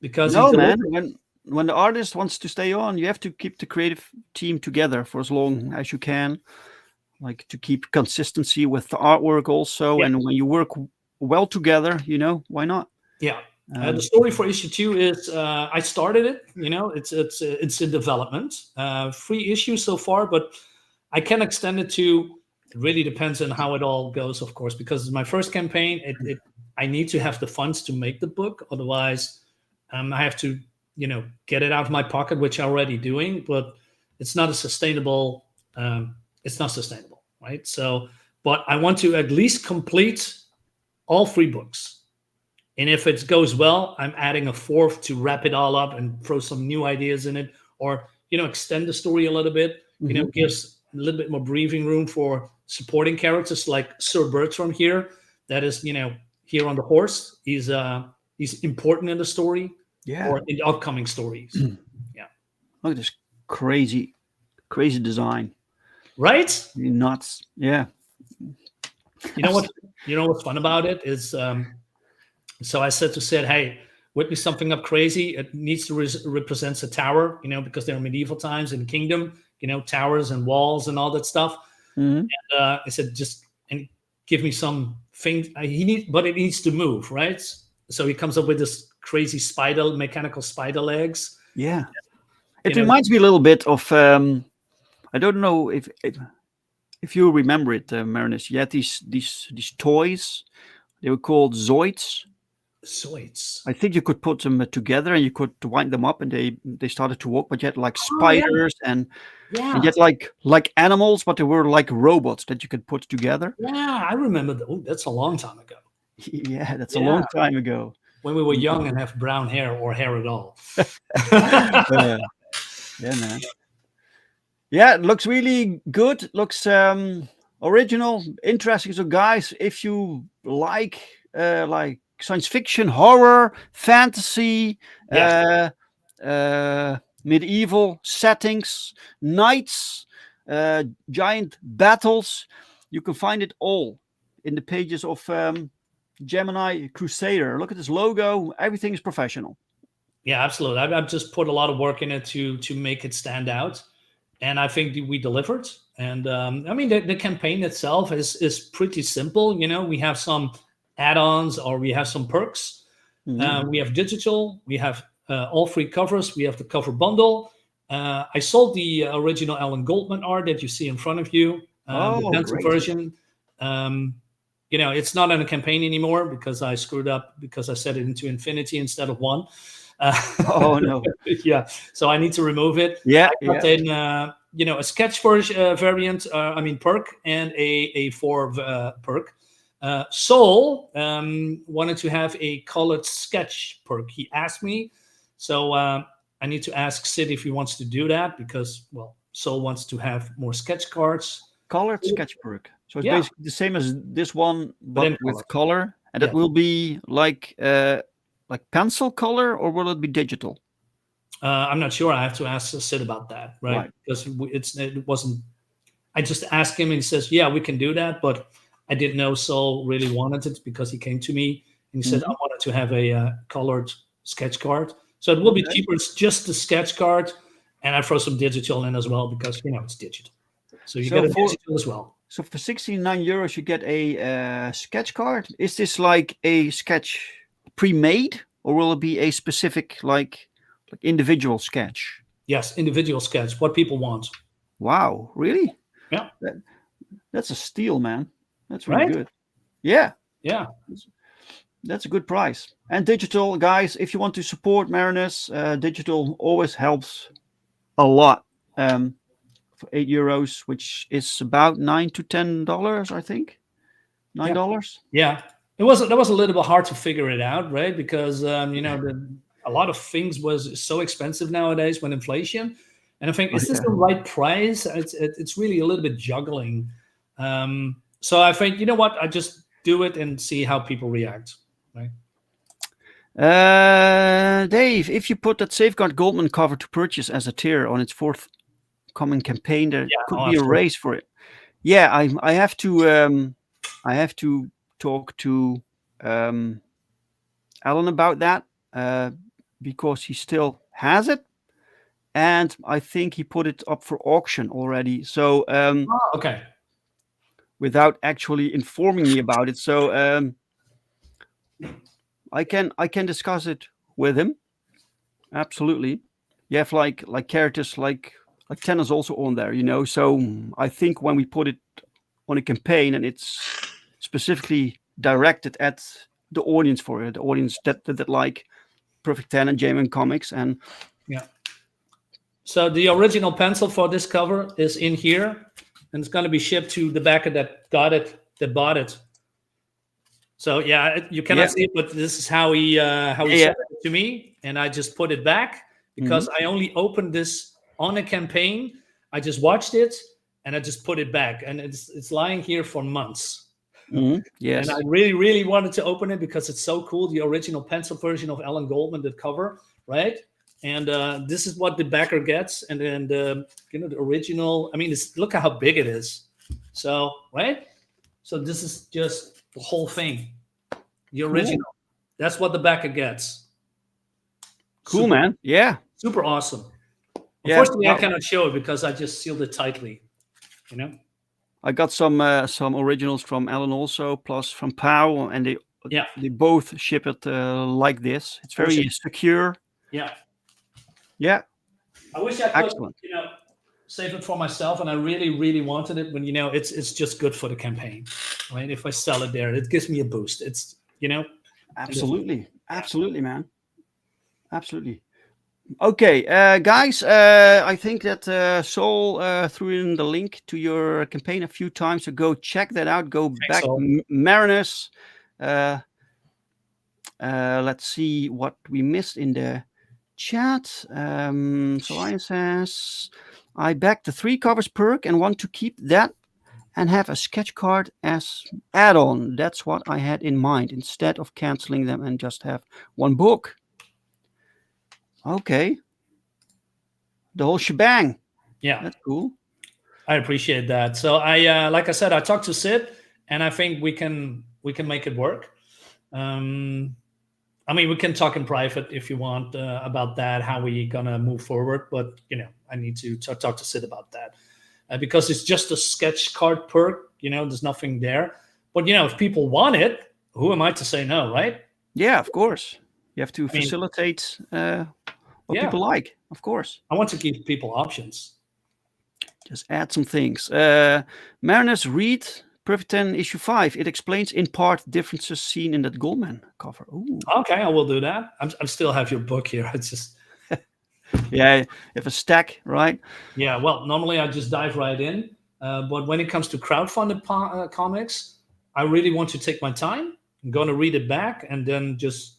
because No, he's man. When the artist wants to stay on, you have to keep the creative team together for as long as you can, like to keep consistency with the artwork also. Yeah. And when you work well together, why not? Yeah. The story for issue 2 is I started it. It's in development. 3 issues so far, but I can extend it to. It really depends on how it all goes, of course, because it's my first campaign. I need to have the funds to make the book, otherwise, I have to, get it out of my pocket, which I'm already doing. But it's not a sustainable. It's not sustainable, right? So, but I want to at least complete all 3 books. And if it goes well, I'm adding a 4th to wrap it all up and throw some new ideas in it, or extend the story a little bit. Gives a little bit more breathing room for supporting characters like Sir Bertram here. That is, here on the horse. He's important in the story, or in the upcoming stories. Yeah. Look at this crazy design. Right? You're nuts. Yeah. You know what's fun about it is. So I said to Sid, "Hey, whip me something up crazy. It needs to represent a tower, because they're medieval times in the kingdom, towers and walls and all that stuff." Mhm. And I said, "Just give me some thing. But it needs to move, right?" So he comes up with this crazy mechanical spider legs. Yeah. It reminds me a little bit of I don't know if you remember it, Marinus. You had these toys. They were called Zoids. Zoids. I think you could put them together and you could wind them up and they started to walk, but you had like Oh, yeah. spiders and Yeah. you had like animals, but they were like robots that you could put together. Yeah, I remember that. Oh, that's a long time ago. Yeah, that's a long time ago. When we were young and have brown hair or hair at all. Yeah, man. Yeah, it looks really good. Looks original, interesting. So, guys, if you like science fiction, horror, fantasy, medieval settings, knights, giant battles, you can find it all in the pages of Gemini Crusader. Look at this logo. Everything is professional. Yeah, absolutely. I've just put a lot of work in it to make it stand out, and I think we delivered. And I mean, the campaign itself is pretty simple. We have some add-ons or we have some perks. We have digital. We have all 3 covers. We have the cover bundle. I sold the original Alan Goldman art that you see in front of you, the pencil great. version. it's not on a campaign anymore because I screwed up because I set it into infinity instead of 1. Oh no. Yeah, so I need to remove it. Yeah, I got in, a sketch variant. Perk and a 4 perk. Soul wanted to have a colored sketch perk. He asked me, so I need to ask Sid if he wants to do that because, well, Soul wants to have more sketch cards. Colored sketch perk. So it's Yeah. basically the same as this one, but in with color. And that Yeah. will be like pencil color, or will it be digital? I'm not sure. I have to ask Sid about that, right? Because it wasn't. I just asked him, and he says, "Yeah, we can do that," but I didn't know Soul really wanted it because he came to me and he said, "I wanted to have a colored sketch card." So it will be cheaper. It's just the sketch card, and I throw some digital in as well because it's digital. So you get a digital as well. So for 69 euros, you get a sketch card. Is this like a sketch pre-made, or will it be a specific like individual sketch? Yes, individual sketch. What people want. Wow, really? Yeah. That's a steal, man. That's really Right? good. Yeah. Yeah. That's a good price. And digital, guys, if you want to support Marinus, digital always helps a lot. For €8, which is about $9 to $10, I think. $9. Yeah. That was a little bit hard to figure it out, right? Because a lot of things was so expensive nowadays with inflation, and I think is this the right price? It's really a little bit juggling. So I think I just do it and see how people react. Right. Dave, if you put that Safeguard Goldman cover to purchase as a tier on its forthcoming campaign, there could be a race for it. Yeah, I have to talk to Alan about that because he still has it, and I think he put it up for auction already. So okay. Without actually informing me about it, so I can discuss it with him. Absolutely. You have like characters like tennis also on there, So I think when we put it on a campaign and it's specifically directed at the audience for it, the audience that like Perfect 10 and J-Man Comics, and so the original pencil for this cover is in here, and it's going to be shipped to the backer that bought it. So you cannot see it, but this is how he sent it to me, and I just put it back because I only opened this on a campaign. I just watched it and I just put it back, and it's lying here for months. Yes, and I really, really wanted to open it because it's so cool. The original pencil version of Alan Goldman, the cover, right? And this is what the backer gets, and then the original. I mean, look at how big it is. So right, so this is just the whole thing, the original. Cool. That's what the backer gets. Cool, man. Yeah, super awesome. Unfortunately, I cannot show it because I just sealed it tightly. I got some originals from Alan also, plus from Pau, and they both ship it like this. It's very secure. Yeah. I wish I could, save it for myself, and I really, really wanted it. When it's just good for the campaign, right? If I sell it there, it gives me a boost. It's absolutely, man, absolutely. Okay, guys, I think that Soul threw in the link to your campaign a few times, so go check that out. Go back, Marinus. Let's see what we missed in the chat. So Ryan says, I backed the 3 covers perk and want to keep that and have a sketch card as add-on. That's what I had in mind, instead of canceling them and just have 1 book. Okay. The whole shebang. Yeah. That's cool. I appreciate that. So I like I said, I talked to Sid, and I think we can make it work. I mean, we can talk in private if you want about that, how we gonna move forward. But I need to talk to Sid about that because it's just a sketch card perk. There's nothing there. But if people want it, who am I to say no, right? Yeah, of course. You have to facilitate what people like, of course. I want to give people options. Just add some things. Marinus Reed Perfect 10 issue 5. It explains in part differences seen in that Goldman cover. Ooh. Okay, I will do that. I still have your book here. It's just Yeah, you have a stack, right? yeah. Well, normally I just dive right in, but when it comes to crowdfunded comics, I really want to take my time. I'm going to read it back and then just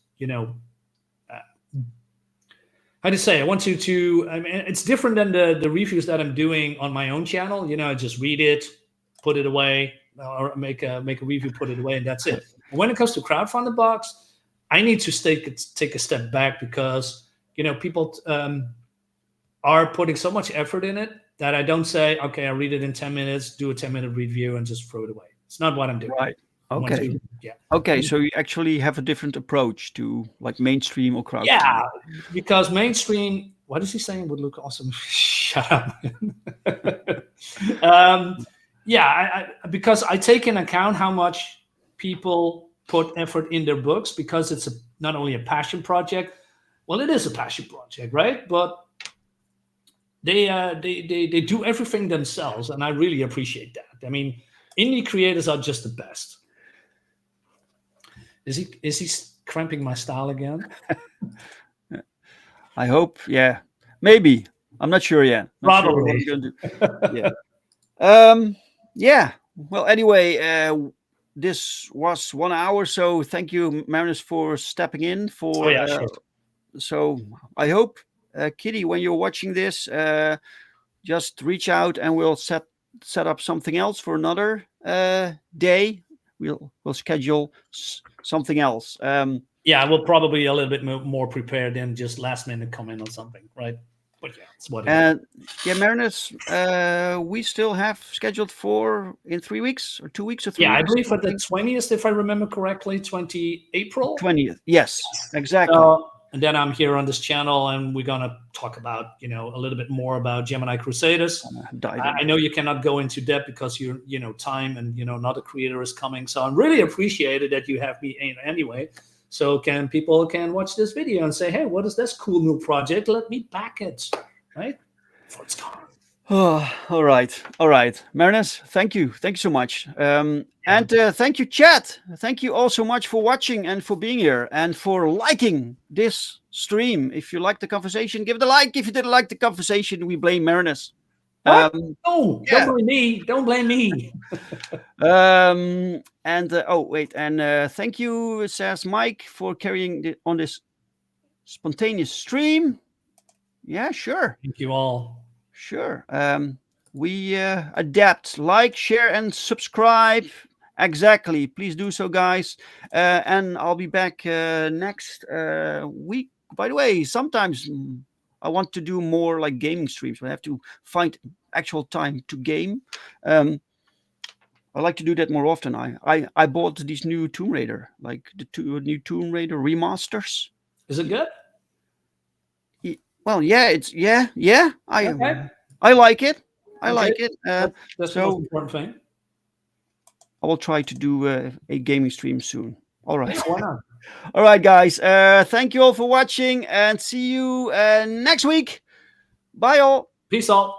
how to say? I want to. I mean, it's different than the reviews that I'm doing on my own channel. I just read it, put it away, or make a review, put it away, and that's it. When it comes to crowdfunded box, I need to take a step back because people are putting so much effort in it that I don't say, okay, I read it in 10 minutes, do a 10-minute review, and just throw it away. It's not what I'm doing. Right. Okay. Okay. So you actually have a different approach to like mainstream or crowdfunding. Yeah, because mainstream. What is he saying? Would look awesome. Shut up. Because I take into account how much people put effort in their books because it's not only a passion project. Well, it is a passion project, right? But they do everything themselves, and I really appreciate that. I mean, indie creators are just the best. Is he cramping my style again? I hope. Yeah, maybe. I'm not sure yet. Probably. Yeah. Well, anyway, this was 1 hour, so thank you, Marinus, for stepping in. Sure. So I hope, Kitty, when you're watching this, just reach out and we'll set up something else for another day. We'll schedule something else. We'll probably be a little bit more prepared than just last minute comment on something, right? But yeah, it's what it is. Marinus, we still have scheduled in 3 weeks or 2 weeks or 3 weeks. Yeah, I believe for the 20th, if I remember correctly, 20 April. 20th, yes, exactly. And then I'm here on this channel, and we're gonna talk about, a little bit more about Gemini Crusaders. I know you cannot go into depth because time and another creator is coming. So I'm really appreciated that you have me in anyway. So people can watch this video and say, hey, what is this cool new project? Let me back it, right? Before it's gone. Oh, all right. Marinus, thank you so much. And thank you, chat. Thank you all so much for watching and for being here and for liking this stream. If you liked the conversation, give it a like. If you didn't like the conversation, we blame Marinus. Don't blame me. Don't blame me. And thank you, says Mike, for carrying on this spontaneous stream. Yeah, sure. Thank you all. Sure. We adapt, like, share, and subscribe. Exactly. Please do so, guys. And I'll be back next week. By the way, sometimes I want to do more like gaming streams, but I have to find actual time to game. I like to do that more often. I bought these new Tomb Raider, like the new Tomb Raider remasters. Is it good? Well, yeah, it's yeah. I like it. I like it. That's the most important thing. I will try to do a gaming stream soon. All right. Yeah, why not? All right, guys. Thank you all for watching and see you next week. Bye, all. Peace out.